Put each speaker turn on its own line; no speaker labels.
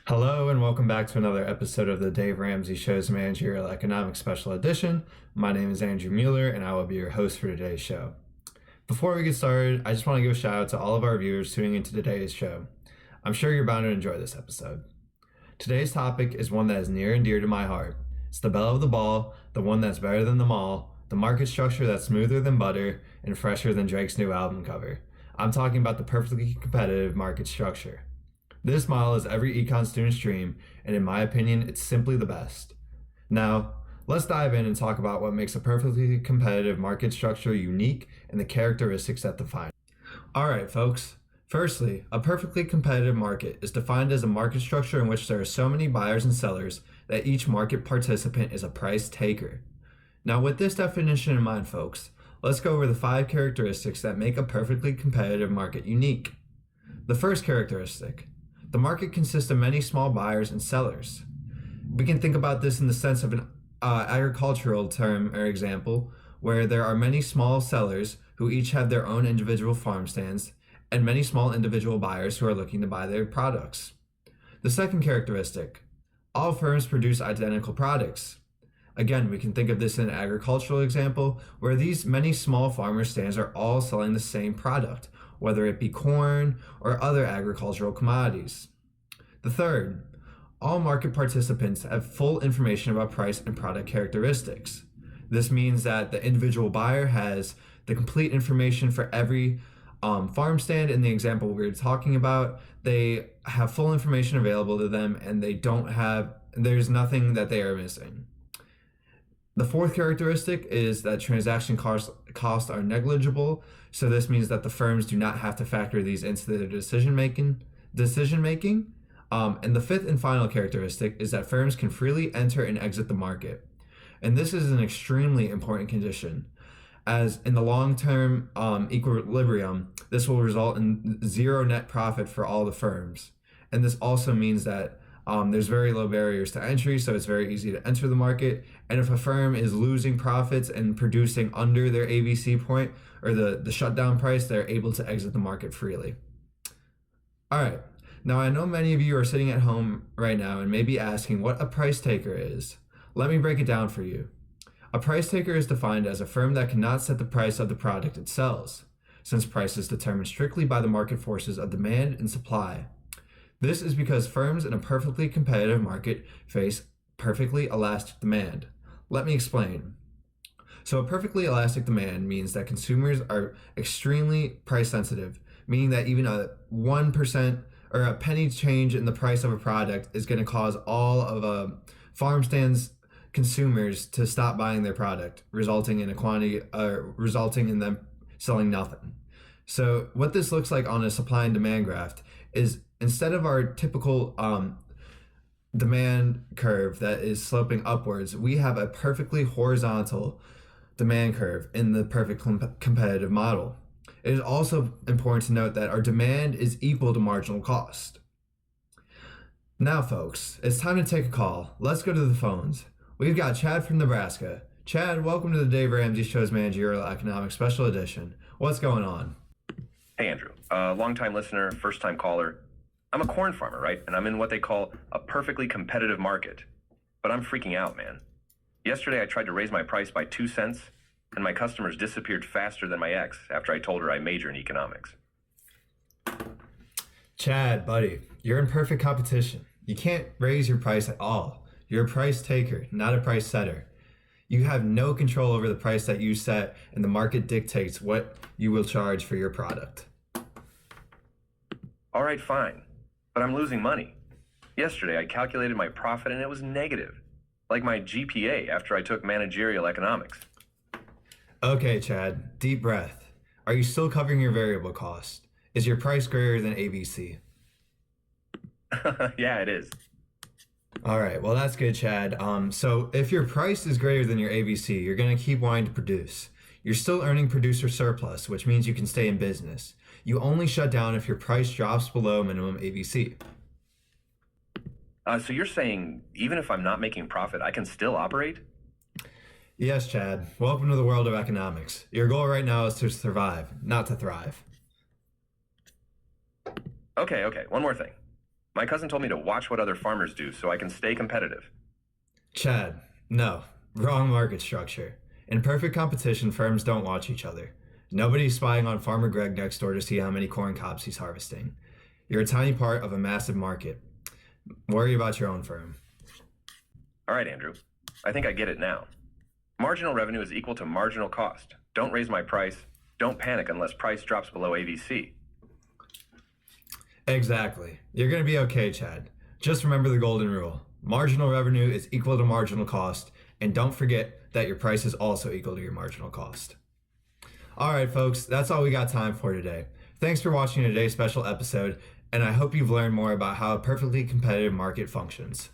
Hello and welcome back to another episode of the Dave Ramsey Show's Managerial Economics Special Edition. My name is Andrew Mueller and I will be your host for today's show. Before we get started, I just want to give a shout out to all of our viewers tuning into today's show. I'm sure you're bound to enjoy this episode. Today's topic is one that is near and dear to my heart. It's the belle of the ball, the one that's better than them all, the market structure that's smoother than butter and fresher than Drake's new album cover. I'm talking about the perfectly competitive market structure. This model is every econ student's dream, and in my opinion, it's simply the best. Now, let's dive in and talk about what makes a perfectly competitive market structure unique and the characteristics that define it. Alright folks, firstly, a perfectly competitive market is defined as a market structure in which there are so many buyers and sellers that each market participant is a price taker. Now with this definition in mind folks, let's go over the 5 characteristics that make a perfectly competitive market unique. The first characteristic: the market consists of many small buyers and sellers. We can think about this in the sense of an agricultural term or example, where there are many small sellers who each have their own individual farm stands, and many small individual buyers who are looking to buy their products. The second characteristic: all firms produce identical products. Again, we can think of this in an agricultural example, where these many small farmer stands are all selling the same product, whether it be corn or other agricultural commodities. The third: all market participants have full information about price and product characteristics. This means that the individual buyer has the complete information for every farm stand in the example we were talking about. They have full information available to them and there's nothing that they are missing. The fourth characteristic is that transaction costs are negligible, so this means that the firms do not have to factor these into their decision making. And the fifth and final characteristic is that firms can freely enter and exit the market. And this is an extremely important condition, as in the long-term equilibrium, this will result in zero net profit for all the firms. And this also means that there's very low barriers to entry, so it's very easy to enter the market. And if a firm is losing profits and producing under their ABC point or the shutdown price, they're able to exit the market freely. All right, now I know many of you are sitting at home right now and may be asking what a price taker is. Let me break it down for you. A price taker is defined as a firm that cannot set the price of the product it sells, since price is determined strictly by the market forces of demand and supply. This is because firms in a perfectly competitive market face perfectly elastic demand. Let me explain. So a perfectly elastic demand means that consumers are extremely price sensitive, meaning that even a 1% or a penny change in the price of a product is going to cause all of a farm stand's consumers to stop buying their product, resulting in them selling nothing. So what this looks like on a supply and demand graph is, instead of our typical demand curve that is sloping upwards, we have a perfectly horizontal demand curve in the perfect competitive model. It is also important to note that our demand is equal to marginal cost. Now folks, it's time to take a call. Let's go to the phones. We've got Chad from Nebraska. Chad, welcome to the Dave Ramsey Show's Managerial Economics Special Edition. What's going on?
Hey Andrew, long-time listener, first-time caller. I'm a corn farmer, right? And I'm in what they call a perfectly competitive market. But I'm freaking out, man. Yesterday I tried to raise my price by 2 cents, and my customers disappeared faster than my ex after I told her I major in economics.
Chad, buddy, you're in perfect competition. You can't raise your price at all. You're a price taker, not a price setter. You have no control over the price that you set, and the market dictates what you will charge for your product.
All right, fine. But I'm losing money. Yesterday, I calculated my profit and it was negative. Like my GPA after I took managerial economics.
Okay, Chad, deep breath. Are you still covering your variable cost? Is your price greater than ABC?
Yeah, it is.
All right, well, that's good, Chad. So if your price is greater than your ABC, you're going to keep wanting to produce. You're still earning producer surplus, which means you can stay in business. You only shut down if your price drops below minimum ABC.
So you're saying even if I'm not making profit, I can still operate?
Yes, Chad. Welcome to the world of economics. Your goal right now is to survive, not to thrive.
Okay, one more thing. My cousin told me to watch what other farmers do so I can stay competitive.
Chad, no. Wrong market structure. In perfect competition, firms don't watch each other. Nobody's spying on Farmer Greg next door to see how many corn cobs he's harvesting. You're a tiny part of a massive market. Worry about your own firm.
All right, Andrew. I think I get it now. Marginal revenue is equal to marginal cost. Don't raise my price. Don't panic unless price drops below AVC.
Exactly. You're going to be okay, Chad. Just remember the golden rule. Marginal revenue is equal to marginal cost, and don't forget that your price is also equal to your marginal cost. All right, folks, that's all we got time for today. Thanks for watching today's special episode, and I hope you've learned more about how a perfectly competitive market functions.